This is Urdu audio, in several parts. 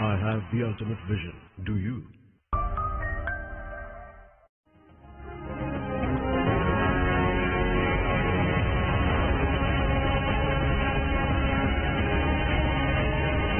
I have the ultimate vision. Do you?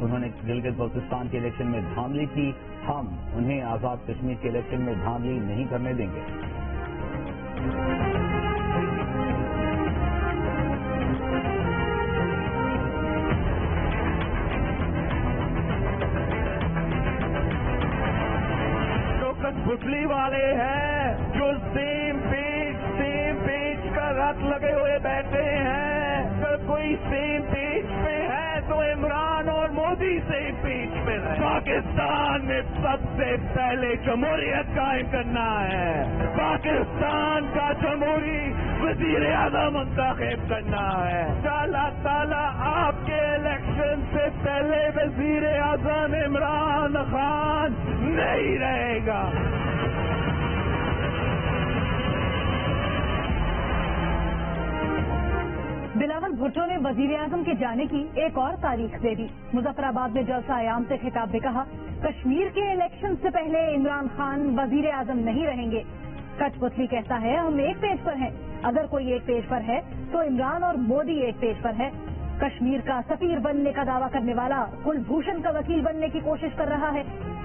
انہوں نے گلگت بلتستان کے الیکشن میں دھاندلی کی. ہم انہیں آزاد کشمیر کے الیکشن میں دھاندلی نہیں کرنے دیں گے. کٹھپتلی والے ہیں جو سیم پیج کا رات لگے ہوئے بیٹھے ہیں. اگر کوئی سیم پیج پہ ہے تو عمران اور مودی سیم پیج پہ ہے. پاکستان میں سب سے پہلے جمہوریت قائم کرنا ہے. پاکستان کا جمہوری وزیر اعظم منتخب کرنا ہے. اللہ تعالیٰ آپ کے الیکشن سے پہلے وزیر اعظم عمران خان نہیں رہے گا. بلاول بھٹو نے وزیر اعظم کے جانے کی ایک اور تاریخ دے دی. مظفر آباد میں جلسہ عیام سے خطاب میں کہا کشمیر کے الیکشن سے پہلے عمران خان وزیر اعظم نہیں رہیں گے. کٹپتلی کہتا ہے ہم ایک پیج پر ہیں. اگر کوئی ایک پیج پر ہے تو عمران اور مودی ایک پیج پر ہے. کشمیر کا سفیر بننے کا دعویٰ کرنے والا کلبھوشن کا وکیل بننے کی کوشش کر رہا ہے.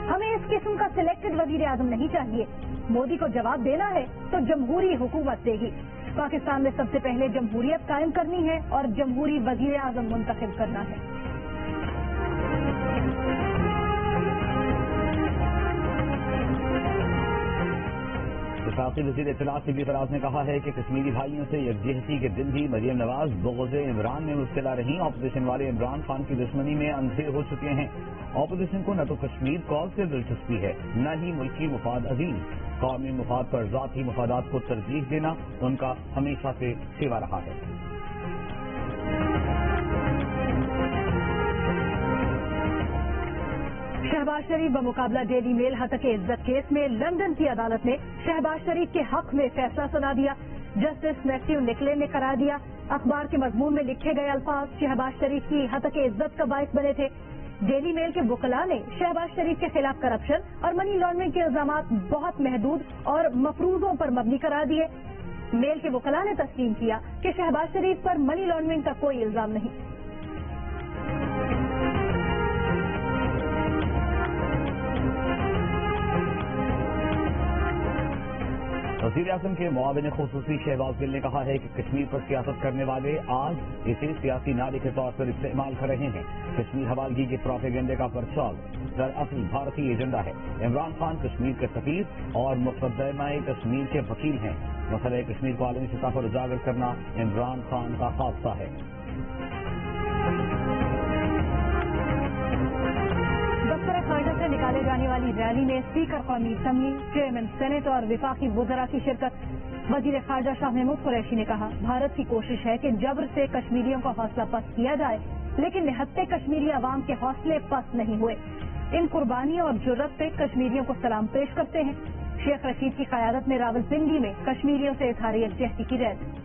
ہمیں اس قسم کا سلیکٹڈ وزیر اعظم نہیں چاہیے. مودی کو جواب دینا ہے تو جمہوری حکومت دے گی. پاکستان میں سب سے پہلے جمہوریت قائم کرنی ہے اور جمہوری وزیر اعظم منتخب کرنا ہے. وفاقی وزیر اطلاعات سبی فراز نے کہا ہے کہ کشمیری بھائیوں سے یکجہتی کے دن بھی مریم نواز بغض عمران میں مبتلا رہیں. اپوزیشن والے عمران خان کی دشمنی میں اندھے ہو چکے ہیں. اپوزیشن کو نہ تو کشمیر کال سے دلچسپی ہے نہ ہی ملکی مفاد عظیم. قومی مفاد پر ذاتی مفادات کو ترجیح دینا ان کا ہمیشہ سے سوا رہا ہے. شہباز شریف بمقابلہ ڈیلی میل ہتک عزت کیس میں لندن کی عدالت نے شہباز شریف کے حق میں فیصلہ سنا دیا. جسٹس میتھیو نکلے نے قرار دیا اخبار کے مضمون میں لکھے گئے الفاظ شہباز شریف کی ہتک عزت کا باعث بنے تھے. ڈیلی میل کے وکلاء نے شہباز شریف کے خلاف کرپشن اور منی لانڈرنگ کے الزامات بہت محدود اور مفروضوں پر مبنی قرار دیے. میل کے وکلاء نے تسلیم کیا کہ شہباز شریف پر منی لانڈرنگ کا کوئی الزام نہیں. وزیر اعظم کے معاون خصوصی شہباز گل نے کہا ہے کہ کشمیر پر سیاست کرنے والے آج اسے سیاسی نعرے کے طور پر استعمال کر رہے ہیں. کشمیر حوالگی کے پروپیگنڈے کا پرچال دراصل بھارتی ایجنڈا ہے. عمران خان کشمیر کے سفیر اور مقدمہ کشمیر کے وکیل ہیں. مسئلہ کشمیر کو عالمی سطح پر اجاگر کرنا عمران خان کا خاصہ ہے. دفتر خارجہ سے نکالے جانے والی ریلی میں اسپیکر قومی اسمبلی چیئرمین سینٹ اور وفاقی وزراء کی شرکت. وزیر خارجہ شاہ محمود قریشی نے کہا بھارت کی کوشش ہے کہ جبر سے کشمیریوں کا حوصلہ پست کیا جائے لیکن نہتے کشمیری عوام کے حوصلے پست نہیں ہوئے. ان قربانیوں اور جرت پہ کشمیریوں کو سلام پیش کرتے ہیں. شیخ رشید کی قیادت میں راولپنڈی میں کشمیریوں سے اظہار یکجہتی کی ریلی.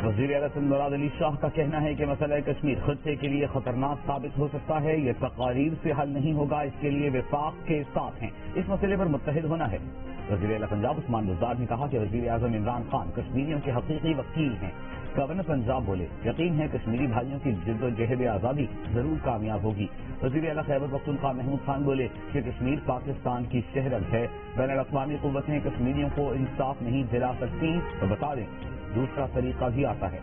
وزیر اعلیٰ مراد علی شاہ کا کہنا ہے کہ مسئلہ کشمیر خطے کے لیے خطرناک ثابت ہو سکتا ہے. یہ تقاریر سے حل نہیں ہوگا. اس کے لیے وفاق کے ساتھ ہیں. اس مسئلے پر متحد ہونا ہے. وزیر اعلیٰ پنجاب عثمان بزدار نے کہا کہ وزیر اعظم عمران خان کشمیریوں کے حقیقی وکیل ہیں. گورنر پنجاب بولے یقین ہے کشمیری بھائیوں کی جد و جہد آزادی ضرور کامیاب ہوگی. وزیر اعلیٰ خیبر پختونخوا محمود خان بولے کہ کشمیر پاکستان کی شہرت ہے. بین الاقوامی قوتیں کشمیریوں کو انصاف نہیں دلا سکتی تو بتا دیں دوسرا طریقہ بھی آتا ہے.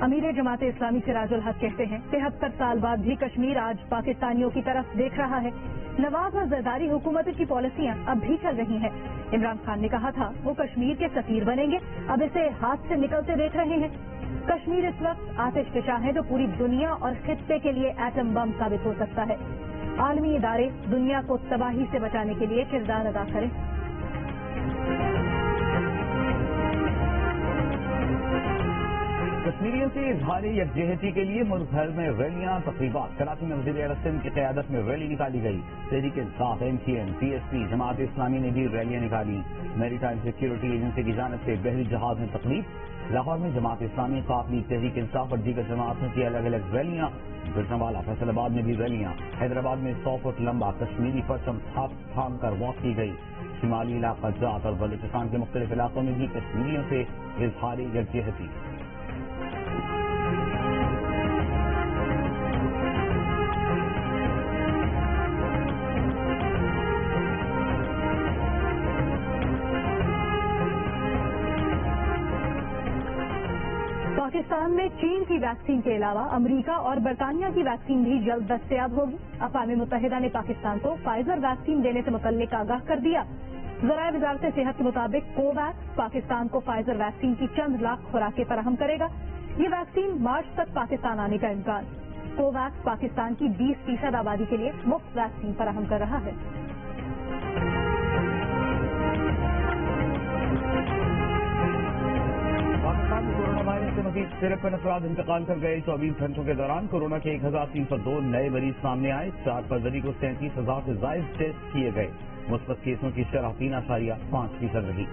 امیر جماعت اسلامی سراج الحق کہتے ہیں 73 سال بعد بھی کشمیر آج پاکستانیوں کی طرف دیکھ رہا ہے. نواز اور زرداری حکومت کی پالیسیاں اب بھی چل رہی ہیں. عمران خان نے کہا تھا وہ کشمیر کے سفیر بنیں گے, اب اسے ہاتھ سے نکلتے دیکھ رہے ہیں. کشمیر اس وقت آتش فشاں ہے جو پوری دنیا اور خطے کے لیے ایٹم بم ثابت ہو سکتا ہے. عالمی ادارے دنیا کو تباہی سے بچانے کے لیے کردار ادا کریں. کشمیریوں سے اظہار یکجہتی کے لیے ملک بھر میں ریلیاں تقریبات. کراچی میں وزیر اعظم سندھ کی قیادت میں ریلی نکالی گئی. تحریک انصاف, MTN, PSP, جماعت اسلامی نے بھی ریلیاں نکالی. میری ٹائم سیکیورٹی ایجنسی کی جانب سے بحری جہاز میں تقریب. لاہور میں جماعت اسلامی, قاف لیگ, تحریک انصاف اور دیگر جماعتوں کی الگ الگ ریلیاں. گجرانوالہ, فیصل آباد میں بھی ریلیاں. حیدرآباد میں 100 فٹ لمبا کشمیری پرچم تھام کر واک کی گئی. شمالی علاقہ جات اور بلوچستان کے مختلف علاقوں میں بھی کشمیریوں سے اظہار یکجہتی. پاکستان میں چین کی ویکسین کے علاوہ امریکہ اور برطانیہ کی ویکسین بھی جلد دستیاب ہوگی. اقوام متحدہ نے پاکستان کو فائزر ویکسین دینے سے متعلق آگاہ کر دیا. ذرائع وزارت صحت کے مطابق کو ویکس پاکستان کو فائزر ویکسین کی چند لاکھ خوراکیں فراہم کرے گا. یہ ویکسین مارچ تک پاکستان آنے کا امکان. کو ویکس پاکستان کی 20% آبادی کے لیے مفت ویکسین فراہم کر رہا ہے. پاکستان میں کورونا وائرس سے مزید 53 افراد انتقال کر گئے. 24 گھنٹوں کے دوران کورونا کے 1302 نئے مریض سامنے آئے. 4 فروری کو 37,000 سے زائد ٹیسٹ کیے گئے. مثبت کیسوں کی شرح 3.5% رہی.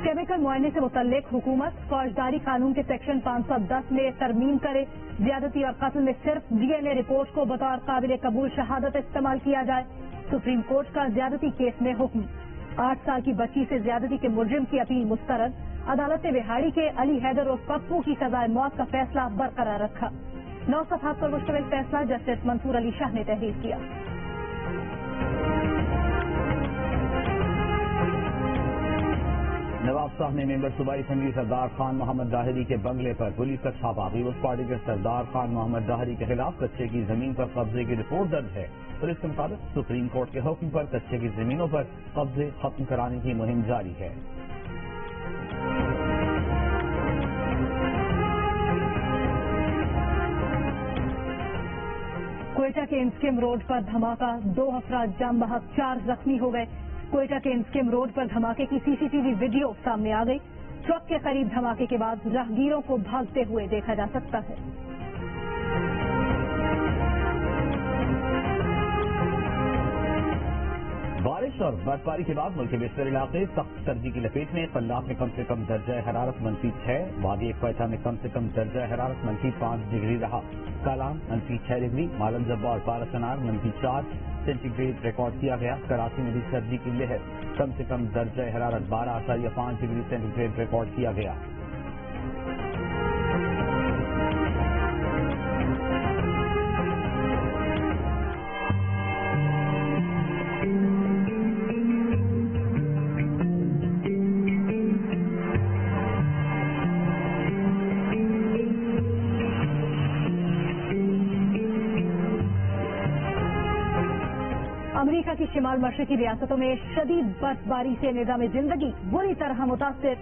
کیمیکل معائنے سے متعلق حکومت فوجداری قانون کے سیکشن 510 میں ترمیم کرے. زیادتی اور قتل میں صرف DNA رپورٹ کو بطور قابل قبول شہادت استعمال کیا جائے. سپریم کورٹ کا زیادتی کیس میں حکم. 8 سال کی بچی سے زیادتی کے مجرم کی اپیل مسترد. عدالت نے بہاڑی کے علی حیدر اور پپو کی سزائے موت کا فیصلہ برقرار رکھا. 9 صفحات پر مشتمل فیصلہ جسٹس منصور علی شاہ نے تحریر کیا. نواب صاحب نے ممبر صوبائی اسمبلی سردار خان محمد داہری کے بنگلے پر پولیس کا چھاپا. پیپلز پارٹی کے سردار خان محمد داہری کے خلاف کچے کی زمین پر قبضے کی رپورٹ درج ہے. پولیس کے مطابق سپریم کورٹ کے حکم پر کچے کی زمینوں پر قبضے ختم کرانے کی مہم جاری ہے. کوئٹہ کے انسکیم روڈ پر دھماکہ. 2 افراد جام بحق, 4 زخمی ہو گئے. کوئٹہ کے انسکیم روڈ پر دھماکے کی CCTV ویڈیو سامنے آ گئی. ٹرک کے قریب دھماکے کے بعد راہگیروں کو بھاگتے ہوئے دیکھا جا سکتا ہے. بارش اور برفباری کے بعد ملک کے بیشتر علاقے سخت سردی کی لپیٹ میں. قلاف میں کم سے کم درجہ حرارت -6. وادی کوئٹہ میں کم سے کم درجہ حرارت -5 ڈگری رہا. کالام -6 ڈگری. مالم زبہ اور پارسنار -4 سینٹی گریڈ ریکارڈ کیا گیا. کراچی میں بھی سردی کی لہر. کم سے کم درجہ حرارت 12.5 ڈگری سینٹی گریڈ ریکارڈ کیا گیا. امریکہ کی شمال مشرقی ریاستوں میں شدید برفباری سے نظام زندگی بری طرح متاثر.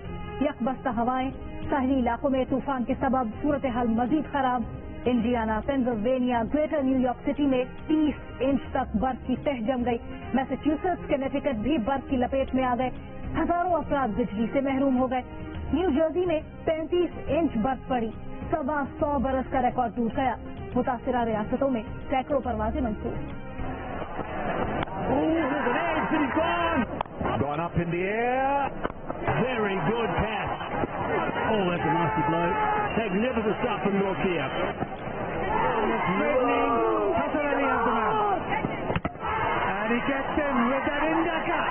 یکبستہ ہوائیں. ساحلی علاقوں میں طوفان کے سبب صورتحال مزید خراب. Indiana, Pennsylvania, greater new York city میں 30 انچ تک برف کی تہ جم گئی. میساچیوسیٹس کنیکٹیکٹ بھی برف کی لپیٹ میں آ گئے. ہزاروں افراد بجلی سے محروم ہو گئے. نیو جرسی میں 35 انچ برف پڑی. 100 برس کا ریکارڈ ٹوٹ گیا. متاثرہ ریاستوں میں سینکڑوں پروازیں منسوخ. Oh, there's an edge and he's gone. Gone up in the air. Very good pass. Oh, that's a nasty blow. Magnificent stuff from Norkia. Threatening. Hassan Ali Abdulman. And he gets in with that Indaka.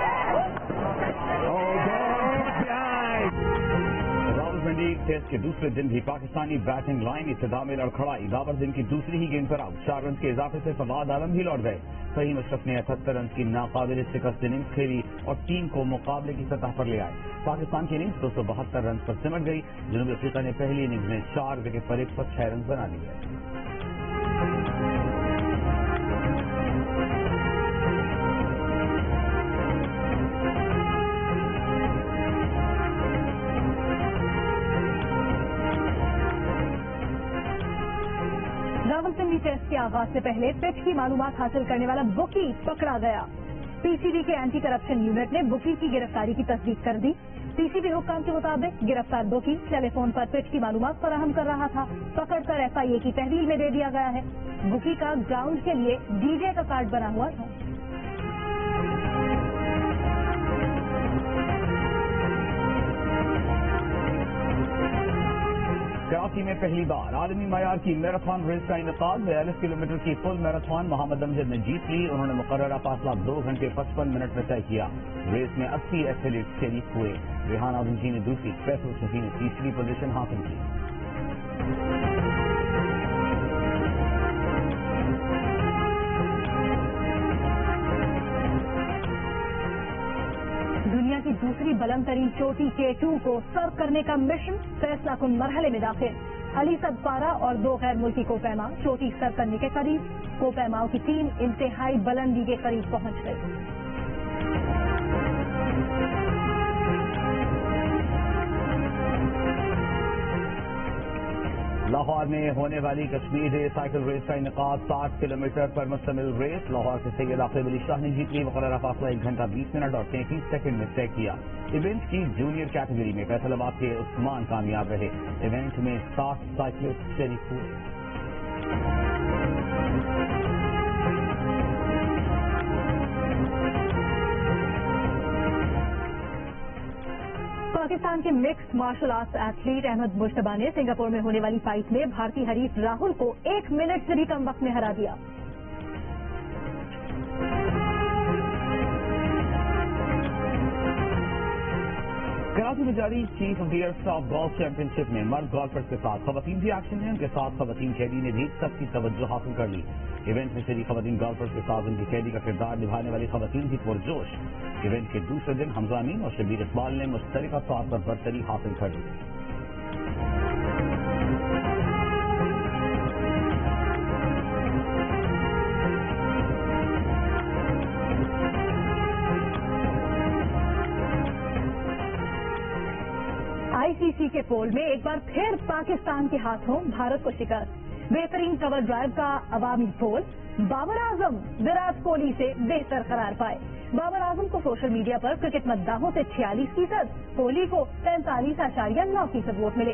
Oh, God, behind. Rawalpindi test کے دوسرے دن بھی پاکستانی بیٹنگ لائن ابتدا میں لڑکھڑائی. بابر دن کی دوسری ہی گیند پر آؤٹ. 4 رنز کے اضافے سے فواد عالم بھی لوٹ گئے. فہیم اشرف نے 78 رنز کی ناقابل شکست اننگز کھیلی اور ٹیم کو مقابلے کی سطح پر لے آئے. پاکستان کی اننگز 272 رنز پر سمٹ گئی. جنوبی افریقہ نے پہلی اننگز میں 4 وکٹ پر 106 رنز بنا لیے. راولپنڈی ٹیسٹ کے آغاز سے پہلے پچ کی معلومات حاصل کرنے والا بکی پکڑا گیا. پی سی بی کے اینٹی کرپشن یونٹ نے بکی کی گرفتاری کی تصدیق کر دی. پی سی بی حکام کے مطابق گرفتار بکی ٹیلی فون پر پچ کی معلومات فراہم کر رہا تھا. پکڑ کر ایف آئی اے کی تحویل میں دے دیا گیا ہے. بکی کا گراؤنڈ کے لیے ڈی جے کا کارڈ بنا ہوا تھا. کراچی میں پہلی بار عالمی معیار کی میراتھن ریس کا انعقاد. 42 کلومیٹر کی فل میراتھن محمد امجد نے جیت لی. انہوں نے مقررہ فاصلہ 2 گھنٹے 55 منٹ میں طے کیا. ریس میں 80 ایتھلیٹ شریک ہوئے. ریحان آزمجی نے دوسری، فیصل صفی نے تیسری پوزیشن حاصل کی. دنیا کی دوسری بلند ترین چوٹی K2 کو سر کرنے کا مشن فیصلہ کن مرحلے میں داخل. علی سد پارا اور 2 غیر ملکی کوپیما چوٹی سر کرنے کے قریب. کوپیماؤں کی ٹیم انتہائی بلندی کے قریب پہنچ گئی. لاہور میں ہونے والی کشمیر سائیکل ریس کا انعقاد. 60 کلومیٹر پر مشتمل ریس. لاہور کے سید عاقب علی شاہ نے جیت لی. مقررہ فاصلہ 1 گھنٹہ 20 منٹ اور 33 سیکنڈ میں طے کیا. ایونٹ کی جونیئر کیٹیگری میں فیصل آباد کے عثمان کامیاب رہے. ایونٹ میں 60 سائیکلسٹ شریک ہوئے. پاکستان کے mixed martial arts athlete Ahmed مشتبہ نے سنگاپور میں ہونے والی فائٹ میں بھارتی حریف راہل کو 1 منٹ سے بھی کم وقت میں ہرا دیا. کراچی میں جاری chief of the air staff golf championship میں مرد گولفرز کے ساتھ خواتین بھی ایکشن ہیں. ان کے ساتھ خواتین کھیلی نے بھی سب کی توجہ حاصل کر لی. ایونٹ میں شریک خواتین گولفرز کے ساتھ ان کی کھیلی کا کردار نبھانے والی خواتین بھی پرجوش. ایونٹ کے دوسرے دن حمزہ امین اور شبیر اقبال نے مشترکہ طور پر برتری حاصل کر لی. آئی سی سی کے پول میں ایک بار پھر پاکستان کے ہاتھوں بھارت کو شکست. بہترین کور ڈرائیو کا عوامی پول بابر اعظم وراٹ کوہلی سے بہتر قرار پائے. بابر اعظم کو سوشل میڈیا پر کرکٹ مداحوں سے 46%، کوہلی کو 45.9% ووٹ ملے.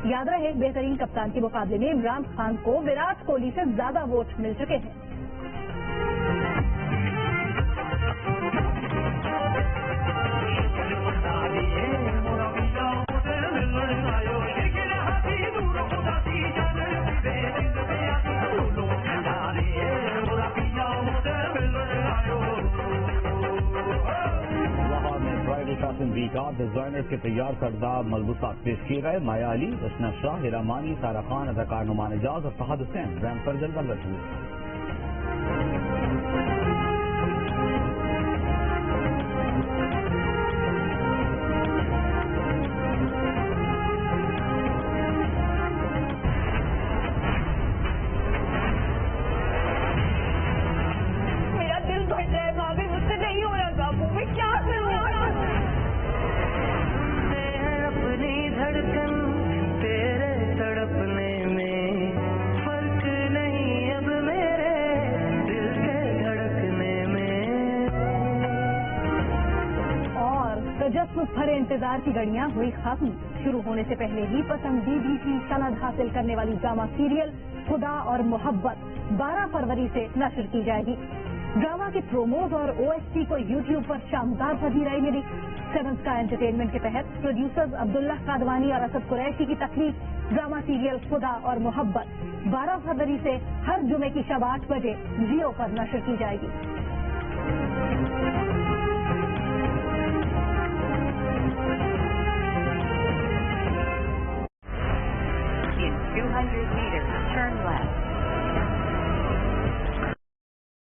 یاد رہے بہترین کپتان کے مقابلے میں عمران خان کو وراٹ کوہلی سے زیادہ ووٹ مل چکے ہیں. ڈیزائنر کے تیار کردہ ملبوسات پیش کیے گئے. مایا علی، رشنا شاہ، ہیرا مانی، سارا خان، اداکار نعمان اعجاز اور فہد حسین ریمپ پر جلوہ گر ہوئے. میرا دل بھٹ رہا ہے بھابھی، مجھ سے نہیں ہو رہا قابو. میں کیا کروں؟ تجسس بھرے انتظار کی گھڑیاں ہوئی ختم. شروع ہونے سے پہلے ہی پسندیدگی کی سند حاصل کرنے والی ڈرامہ سیریل خدا اور محبت 12 فروری سے نشر کی جائے گی. ڈرامہ کے پروموز اور او ایس ٹی کو یوٹیوب پر شاندار پذیرائی ملی. 7 اسٹار انٹرٹینمنٹ کے تحت پروڈیوسرز عبداللہ قادوانی اور اسد قریشی کی تخلیق ڈرامہ سیریل خدا اور محبت 12 فروری سے ہر جمعے کی شب 8 بجے جیو پر نشر کی جائے گی. In 200 meters, turn left.